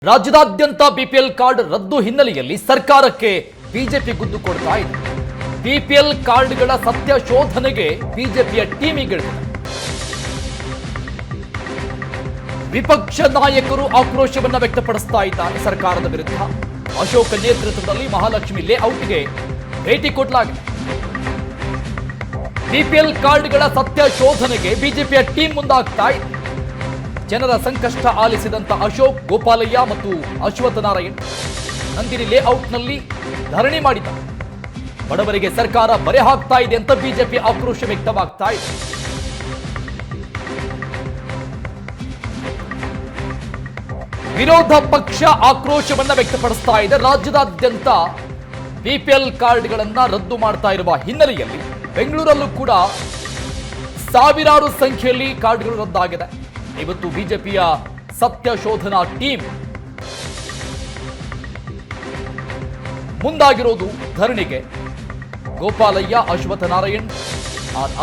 ರಾಜ್ಯದಾದ್ಯಂತ BPL card ರದ್ದು ಹಿನ್ನೆಲೆಯಲ್ಲಿ ಸರ್ಕಾರಕ್ಕೆ ಬಿಜೆಪಿ ಗುದ್ದು ಕೊಡ್ತಾ ಇದೆ. ಬಿಪಿಎಲ್ ಕಾರ್ಡ್ಗಳ ಸತ್ಯ ಶೋಧನೆಗೆ ಬಿಜೆಪಿಯ ಟೀಮಿಗಿಳಿದಿದೆ. ವಿಪಕ್ಷ ನಾಯಕರು ಆಕ್ರೋಶವನ್ನ ವ್ಯಕ್ತಪಡಿಸ್ತಾ ಇದ್ದಾರೆ ಸರ್ಕಾರದ ವಿರುದ್ಧ. ಅಶೋಕ್ ನೇತೃತ್ವದಲ್ಲಿ ಮಹಾಲಕ್ಷ್ಮಿ ಲೇಔಟ್ಗೆ ಭೇಟಿ ಕೊಡಲಾಗಿದೆ. ಬಿಪಿಎಲ್ ಕಾರ್ಡ್ಗಳ ಸತ್ಯ ಶೋಧನೆಗೆ ಬಿಜೆಪಿಯ ಟೀಮ್ ಮುಂದಾಗ್ತಾ ಇದೆ. ಜನರ ಸಂಕಷ್ಟ ಆಲಿಸಿದಂತ ಅಶೋಕ್, ಗೋಪಾಲಯ್ಯ ಮತ್ತು ಅಶ್ವತ್ಥನಾರಾಯಣ್ ನಂದಿನಿ ಲೇಔಟ್ನಲ್ಲಿ ಧರಣಿ ಮಾಡಿದ್ದಾರೆ. ಬಡವರಿಗೆ ಸರ್ಕಾರ ಬರೆ ಹಾಕ್ತಾ ಇದೆ ಅಂತ ಬಿಜೆಪಿ ಆಕ್ರೋಶ ವ್ಯಕ್ತವಾಗ್ತಾ ಇದೆ. ವಿರೋಧ ಪಕ್ಷ ಆಕ್ರೋಶವನ್ನ ವ್ಯಕ್ತಪಡಿಸ್ತಾ ಇದೆ. ರಾಜ್ಯದಾದ್ಯಂತ ಬಿಪಿಎಲ್ ಕಾರ್ಡ್ಗಳನ್ನ ರದ್ದು ಮಾಡ್ತಾ ಇರುವ ಹಿನ್ನೆಲೆಯಲ್ಲಿ ಬೆಂಗಳೂರಲ್ಲೂ ಕೂಡ ಸಾವಿರಾರು ಸಂಖ್ಯೆಯಲ್ಲಿ ಕಾರ್ಡ್ಗಳು ರದ್ದಾಗಿದೆ. ಇವತ್ತು ಬಿಜೆಪಿಯ ಸತ್ಯ ಶೋಧನಾ ಟೀಮ್ ಮುಂದಾಗಿರೋದು ಧರಣಿಗೆ. ಗೋಪಾಲಯ್ಯ, ಅಶ್ವತ್ಥನಾರಾಯಣ್,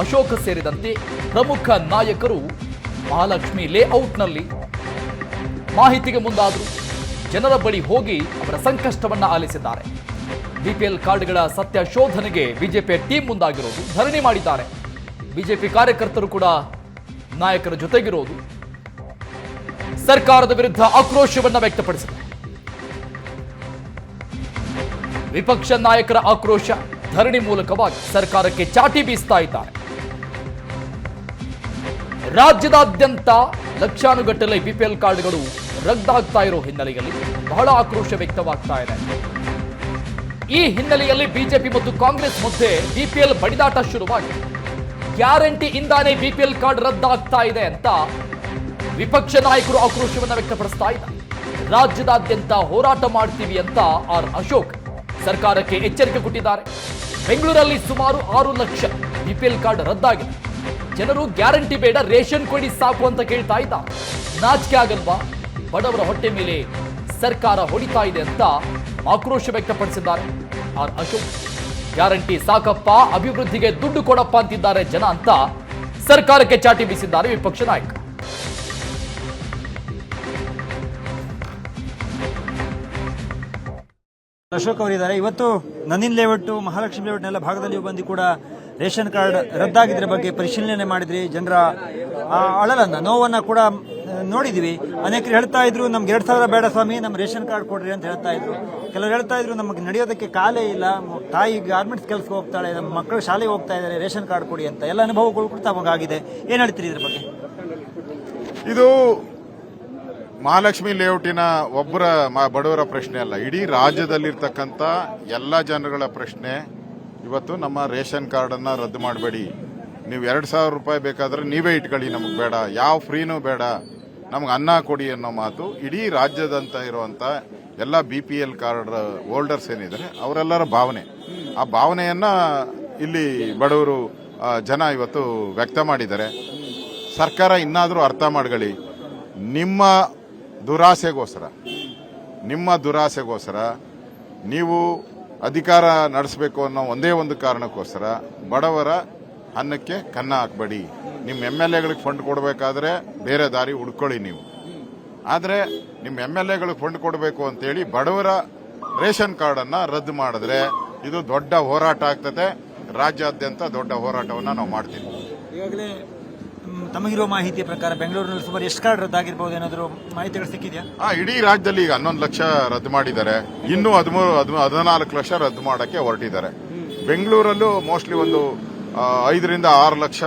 ಅಶೋಕ್ ಸೇರಿದಂತೆ ಪ್ರಮುಖ ನಾಯಕರು ಮಹಾಲಕ್ಷ್ಮಿ ಲೇಔಟ್ನಲ್ಲಿ ಮಾಹಿತಿಗೆ ಮುಂದಾದರು. ಜನರ ಬಳಿ ಹೋಗಿ ಅವರ ಸಂಕಷ್ಟವನ್ನ ಆಲಿಸಿದ್ದಾರೆ. ಬಿಪಿಎಲ್ ಕಾರ್ಡ್ಗಳ ಸತ್ಯ ಶೋಧನೆಗೆ ಬಿಜೆಪಿಯ ಟೀಮ್ ಮುಂದಾಗಿರೋದು, ಧರಣಿ ಮಾಡಿದ್ದಾರೆ. ಬಿಜೆಪಿ ಕಾರ್ಯಕರ್ತರು ಕೂಡ ನಾಯಕರ ಜೊತೆಗಿರೋದು, ಸರ್ಕಾರದ ವಿರುದ್ಧ ಆಕ್ರೋಶವನ್ನ ವ್ಯಕ್ತಪಡಿಸಿದೆ. ವಿಪಕ್ಷ ನಾಯಕರ ಆಕ್ರೋಶ, ಧರಣಿ ಮೂಲಕವಾಗಿ ಸರ್ಕಾರಕ್ಕೆ ಚಾಟಿ ಬೀಸ್ತಾ ಇದ್ದಾರೆ. ರಾಜ್ಯದಾದ್ಯಂತ ಲಕ್ಷಾನುಗಟ್ಟಲೆ ಬಿಪಿಎಲ್ ಕಾರ್ಡ್ಗಳು ರದ್ದಾಗ್ತಾ ಇರೋ ಹಿನ್ನೆಲೆಯಲ್ಲಿ ಬಹಳ ಆಕ್ರೋಶ ವ್ಯಕ್ತವಾಗ್ತಾ ಇದೆ. ಈ ಹಿನ್ನೆಲೆಯಲ್ಲಿ ಬಿಜೆಪಿ ಮತ್ತು ಕಾಂಗ್ರೆಸ್ ಮಧ್ಯೆ ಬಿಪಿಎಲ್ ಬಡಿದಾಟ ಶುರುವಾಗಿದೆ. ಗ್ಯಾರಂಟಿ ಇಂದಾನೆ ಬಿಪಿಎಲ್ ಕಾರ್ಡ್ ರದ್ದಾಗ್ತಾ ಇದೆ ಅಂತ ವಿಪಕ್ಷ ನಾಯಕರು ಆಕ್ರೋಶವನ್ನ ವ್ಯಕ್ತಪಡಿಸ್ತಾ ಇದ್ದಾರೆ. ರಾಜ್ಯದಾದ್ಯಂತ ಹೋರಾಟ ಮಾಡ್ತೀವಿ ಅಂತ ಅಶೋಕ್ ಸರ್ಕಾರಕ್ಕೆ ಎಚ್ಚರಿಕೆ ಕೊಟ್ಟಿದ್ದಾರೆ. ಬೆಂಗಳೂರಲ್ಲಿ ಸುಮಾರು 6 ಲಕ್ಷ ಬಿಪಿಎಲ್ ಕಾರ್ಡ್ ರದ್ದಾಗಿದೆ. ಜನರು ಗ್ಯಾರಂಟಿ ಬೇಡ, ರೇಷನ್ ಕೊಡಿ ಸಾಕು ಅಂತ ಕೇಳ್ತಾ ಇದ್ದಾರೆ. ನಾಚಿಕೆ ಆಗಲ್ವಾ? ಬಡವರ ಹೊಟ್ಟೆ ಮೇಲೆ ಸರ್ಕಾರ ಹೊಡಿತಾ ಇದೆ ಅಂತ ಆಕ್ರೋಶ ವ್ಯಕ್ತಪಡಿಸಿದ್ದಾರೆ ಅಶೋಕ್. ಗ್ಯಾರಂಟಿ ಸಾಕಪ್ಪ, ಅಭಿವೃದ್ಧಿಗೆ ದುಡ್ಡು ಕೊಡಪ್ಪ ಅಂತಿದ್ದಾರೆ ಜನ ಅಂತ ಸರ್ಕಾರಕ್ಕೆ ಚಾಟಿ ಬೀಸಿದ್ದಾರೆ ವಿಪಕ್ಷ ನಾಯಕ. ಅಶೋಕ್ ಅವರಿದ್ದಾರೆ. ಇವತ್ತು ನಂದಿನಿ ಲೇಔಟ್, ಮಹಾಲಕ್ಷ್ಮಿ ಲೇಔಟ್ನೆಲ್ಲ ಭಾಗದಲ್ಲಿ ಬಂದು ಕೂಡ ರೇಷನ್ ಕಾರ್ಡ್ ರದ್ದಾಗಿದ್ರ ಬಗ್ಗೆ ಪರಿಶೀಲನೆ ಮಾಡಿದ್ರಿ. ಜನರ ಅಳಲನ್ನ, ನೋವನ್ನ ಕೂಡ ನೋಡಿದ್ವಿ. ಅನೇಕರು ಹೇಳ್ತಾ ಇದ್ರು, ನಮ್ಗೆ 2,000 ಬೇಡ ಸ್ವಾಮಿ, ನಮ್ಮ ರೇಷನ್ ಕಾರ್ಡ್ ಕೊಡ್ರಿ ಅಂತ ಹೇಳ್ತಾ ಇದ್ರು. ಕೆಲವರು ಹೇಳ್ತಾ ಇದ್ರು, ನಮಗೆ ನಡೆಯೋದಕ್ಕೆ ಕಾಲೇ ಇಲ್ಲ, ತಾಯಿ ಗಾರ್ಮೆಂಟ್ಸ್ ಕೆಲಸಕ್ಕೆ ಹೋಗ್ತಾಳೆ, ನಮ್ಮ ಮಕ್ಕಳು ಶಾಲೆಗೆ ಹೋಗ್ತಾ ಇದ್ದಾರೆ, ರೇಷನ್ ಕಾರ್ಡ್ ಕೊಡಿ ಅಂತ ಎಲ್ಲ ಅನುಭವಗಳು ಕೂಡ ತಮಗಾಗಿದೆ. ಏನ್ ಹೇಳ್ತೀರಿ ಇದ್ರ ಬಗ್ಗೆ? ಇದು ಮಹಾಲಕ್ಷ್ಮಿ ಲೇಔಟಿನ ಒಬ್ಬರ ಬಡವರ ಪ್ರಶ್ನೆ ಅಲ್ಲ, ಇಡೀ ರಾಜ್ಯದಲ್ಲಿರ್ತಕ್ಕಂಥ ಎಲ್ಲ ಜನಗಳ ಪ್ರಶ್ನೆ. ಇವತ್ತು ನಮ್ಮ ರೇಷನ್ ಕಾರ್ಡನ್ನು ರದ್ದು ಮಾಡಬೇಡಿ, ನೀವು 2,000 ರೂಪಾಯಿ ಬೇಕಾದ್ರೆ ನೀವೇ ಇಟ್ಕೊಳ್ಳಿ, ನಮಗೆ ಬೇಡ, ಯಾವ ಫ್ರೀನೂ ಬೇಡ, ನಮ್ಗೆ ಅನ್ನ ಕೊಡಿ ಅನ್ನೋ ಮಾತು ಇಡೀ ರಾಜ್ಯದಂತ ಇರುವಂಥ ಎಲ್ಲ BPL ಕಾರ್ಡ್ ಹೋಲ್ಡರ್ಸ್ ಏನಿದ್ದಾರೆ ಅವರೆಲ್ಲರ ಭಾವನೆ. ಆ ಭಾವನೆಯನ್ನ ಇಲ್ಲಿ ಬಡವರು ಜನ ಇವತ್ತು ವ್ಯಕ್ತ ಮಾಡಿದ್ದಾರೆ. ಸರ್ಕಾರ ಇನ್ನಾದರೂ ಅರ್ಥ ಮಾಡ್ಕೊಳ್ಳಿ, ನಿಮ್ಮ ದುರಾಸೆಗೋಸ್ಕರ ನೀವು ಅಧಿಕಾರ ನಡೆಸಬೇಕು ಅನ್ನೋ ಒಂದೇ ಒಂದು ಕಾರಣಕ್ಕೋಸ್ಕರ ಬಡವರ ಅನ್ನಕ್ಕೆ ಕನ್ನ ಹಾಕಬೇಡಿ. ನಿಮ್ಮ MLAಗಳಿಗೆ ಫಂಡ್ ಕೊಡಬೇಕಾದ್ರೆ ಬೇರೆ ದಾರಿ ಹುಡ್ಕೊಳ್ಳಿ ನೀವು. ಆದರೆ ನಿಮ್ಮ MLAಗಳಿಗೆ ಫಂಡ್ ಕೊಡಬೇಕು ಅಂತೇಳಿ ಬಡವರ ರೇಷನ್ ಕಾರ್ಡನ್ನು ರದ್ದು ಮಾಡಿದ್ರೆ ಇದು ದೊಡ್ಡ ಹೋರಾಟ ಆಗ್ತದೆ. ರಾಜ್ಯಾದ್ಯಂತ ದೊಡ್ಡ ಹೋರಾಟವನ್ನು ನಾವು ಮಾಡ್ತೀವಿ. ಈಗಾಗಲೇ ತಮಗಿರುವ ಮಾಹಿತಿಯ ಪ್ರಕಾರ ಬೆಂಗಳೂರಿನಲ್ಲಿ ಸುಮಾರು ಎಷ್ಟು ಕಾರ್ಡ್ ರದ್ದಾಗಿರ್ಬೋದು ಏನಾದರೂ ಮಾಹಿತಿಗಳು ಸಿಕ್ಕಿದೆಯಾ? ಇಡೀ ರಾಜ್ಯದಲ್ಲಿ ಈಗ 11 ಲಕ್ಷ ರದ್ದು ಮಾಡಿದ್ದಾರೆ. ಇನ್ನೂ 14 ಲಕ್ಷ ರದ್ದು ಮಾಡಕ್ಕೆ ಹೊರಟಿದ್ದಾರೆ. ಬೆಂಗಳೂರಲ್ಲೂ ಮೋಸ್ಟ್ಲಿ ಒಂದು 5 ರಿಂದ 6 ಲಕ್ಷ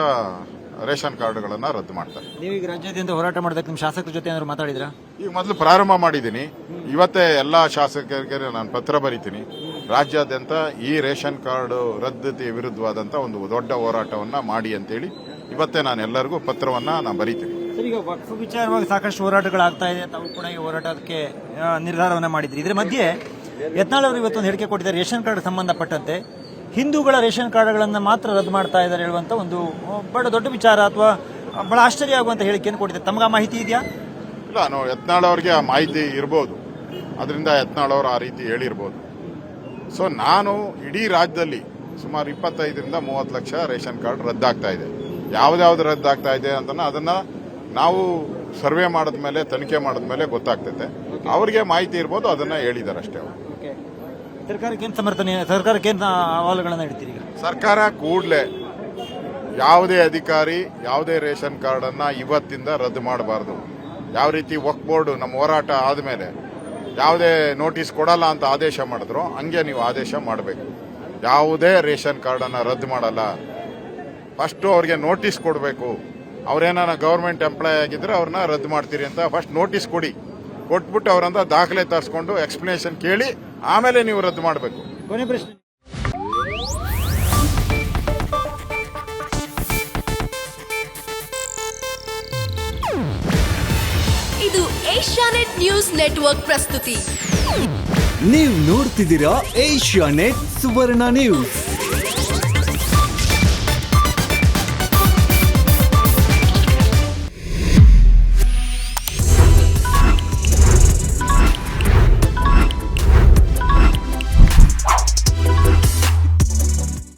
ರೇಷನ್ ಕಾರ್ಡ್ಗಳನ್ನ ರದ್ದು ಮಾಡ್ತಾರೆ. ನೀವೀಗ ರಾಜ್ಯಾದ್ಯಂತ ಹೋರಾಟ ಮಾಡೋದಕ್ಕೆ ನಿಮ್ಮ ಶಾಸಕರ ಜೊತೆ ಏನಾದ್ರು ಮಾತಾಡಿದ್ರಾ? ಈಗ ಮೊದಲು ಪ್ರಾರಂಭ ಮಾಡಿದ್ದೀನಿ. ಇವತ್ತೇ ಎಲ್ಲಾ ಶಾಸಕರಿಗೆ ನಾನು ಪತ್ರ ಬರೀತೀನಿ. ರಾಜ್ಯಾದ್ಯಂತ ಈ ರೇಷನ್ ಕಾರ್ಡ್ ರದ್ದತಿ ವಿರುದ್ಧವಾದಂತ ಒಂದು ದೊಡ್ಡ ಹೋರಾಟವನ್ನ ಮಾಡಿ ಅಂತೇಳಿ ಇವತ್ತೇ ನಾನು ಎಲ್ಲರಿಗೂ ಪತ್ರವನ್ನ ನಾನು ಬರೀತೀನಿ. ಸರ್, ಈಗ ವಕ್ಫ್ ವಿಚಾರವಾಗಿ ಸಾಕಷ್ಟು ಹೋರಾಟಗಳಾಗ್ತಾ ಇದೆ. ತಾವು ಕೂಡ ಈ ಹೋರಾಟಕ್ಕೆ ನಿರ್ಧಾರವನ್ನ ಮಾಡಿದ್ರಿ. ಇದರ ಮಧ್ಯೆ ಯತ್ನಾಳ್ ಅವರು ಇವತ್ತೊಂದು ಹೇಳಿಕೆ ಕೊಟ್ಟಿದ್ದಾರೆ. ರೇಷನ್ ಕಾರ್ಡ್ ಸಂಬಂಧಪಟ್ಟಂತೆ ಹಿಂದೂಗಳ ರೇಷನ್ ಕಾರ್ಡ್ಗಳನ್ನು ಮಾತ್ರ ರದ್ದು ಮಾಡ್ತಾ ಇದ್ದಾರೆ ಹೇಳುವಂತ ಒಂದು ಬಹಳ ದೊಡ್ಡ ವಿಚಾರ ಅಥವಾ ಬಹಳ ಆಶ್ಚರ್ಯ ಆಗುವಂತ ಹೇಳಿಕೆಯನ್ನು ಕೊಟ್ಟಿದ್ದಾರೆ. ತಮಗೆ ಆ ಮಾಹಿತಿ ಇದೆಯಾ? ಇಲ್ಲ, ಯತ್ನಾಳ್ ಅವರಿಗೆ ಆ ಮಾಹಿತಿ ಇರ್ಬೋದು, ಅದರಿಂದ ಯತ್ನಾಳ್ ಅವರು ಆ ರೀತಿ ಹೇಳಿರ್ಬೋದು. ಸೊ ನಾನು ಇಡೀ ರಾಜ್ಯದಲ್ಲಿ ಸುಮಾರು 25 ರಿಂದ 30 ಲಕ್ಷ ರೇಷನ್ ಕಾರ್ಡ್ ರದ್ದಾಗ್ತಾ ಇದೆ. ಯಾವ್ದಾವ್ದು ರದ್ದಾಗ್ತಾ ಇದೆ ಅಂತ ಅದನ್ನ ನಾವು ಸರ್ವೆ ಮಾಡಿದ್ಮೇಲೆ, ತನಿಖೆ ಮಾಡಿದ್ಮೇಲೆ ಗೊತ್ತಾಗ್ತೈತೆ. ಅವ್ರಿಗೆ ಮಾಹಿತಿ ಇರ್ಬೋದು, ಅದನ್ನ ಹೇಳಿದ್ದಾರೆ ಅಷ್ಟೇ ಅವರು. ಸರ್ಕಾರಕ್ಕೆ ಏನು ಅಹವಾಲುಗಳನ್ನು ಇಡ್ತೀರಿ ಈಗ? ಸರ್ಕಾರ ಕೂಡಲೇ ಯಾವುದೇ ಅಧಿಕಾರಿ ಯಾವುದೇ ರೇಷನ್ ಕಾರ್ಡ್ ಅನ್ನ ಇವತ್ತಿಂದ ರದ್ದು ಮಾಡಬಾರ್ದು. ಯಾವ ರೀತಿ ವಕ್ಫ್ ಬೋರ್ಡ್ ನಮ್ಮ ಹೋರಾಟ ಆದಮೇಲೆ ಯಾವುದೇ ನೋಟಿಸ್ ಕೊಡಲ್ಲ ಅಂತ ಆದೇಶ ಮಾಡಿದ್ರು, ಹಂಗೆ ನೀವು ಆದೇಶ ಮಾಡಬೇಕು. ಯಾವುದೇ ರೇಷನ್ ಕಾರ್ಡ್ ಅನ್ನ ರದ್ದು ಮಾಡಲ್ಲ. ಫಸ್ಟ್ ಅವ್ರಿಗೆ ನೋಟಿಸ್ ಕೊಡಬೇಕು. ಅವ್ರೇನಾರ ಗವರ್ಮೆಂಟ್ ಎಂಪ್ಲಾಯ್ ಆಗಿದ್ರೆ ಅವ್ರನ್ನ ರದ್ದು ಮಾಡ್ತೀರಿ ಅಂತ ಫಸ್ಟ್ ನೋಟಿಸ್ ಕೊಟ್ಬಿಟ್ಟು ಅವರಂತ ದಾಖಲೆ ತರಿಸ್ಕೊಂಡು ಎಕ್ಸ್ಪ್ಲನೇಷನ್ ಕೇಳಿ ಆಮೇಲೆ ನೀವು ರದ್ದು ಮಾಡಬೇಕು. ಕೊನೆ ಪ್ರಶ್ನೆ. ಇದು ಏಷ್ಯಾನೆಟ್ ನ್ಯೂಸ್ ನೆಟ್ವರ್ಕ್ ಪ್ರಸ್ತುತಿ. ನೀವು ನೋಡ್ತಿದ್ದೀರಾ ಏಷ್ಯಾನೆಟ್ ಸುವರ್ಣ ನ್ಯೂಸ್.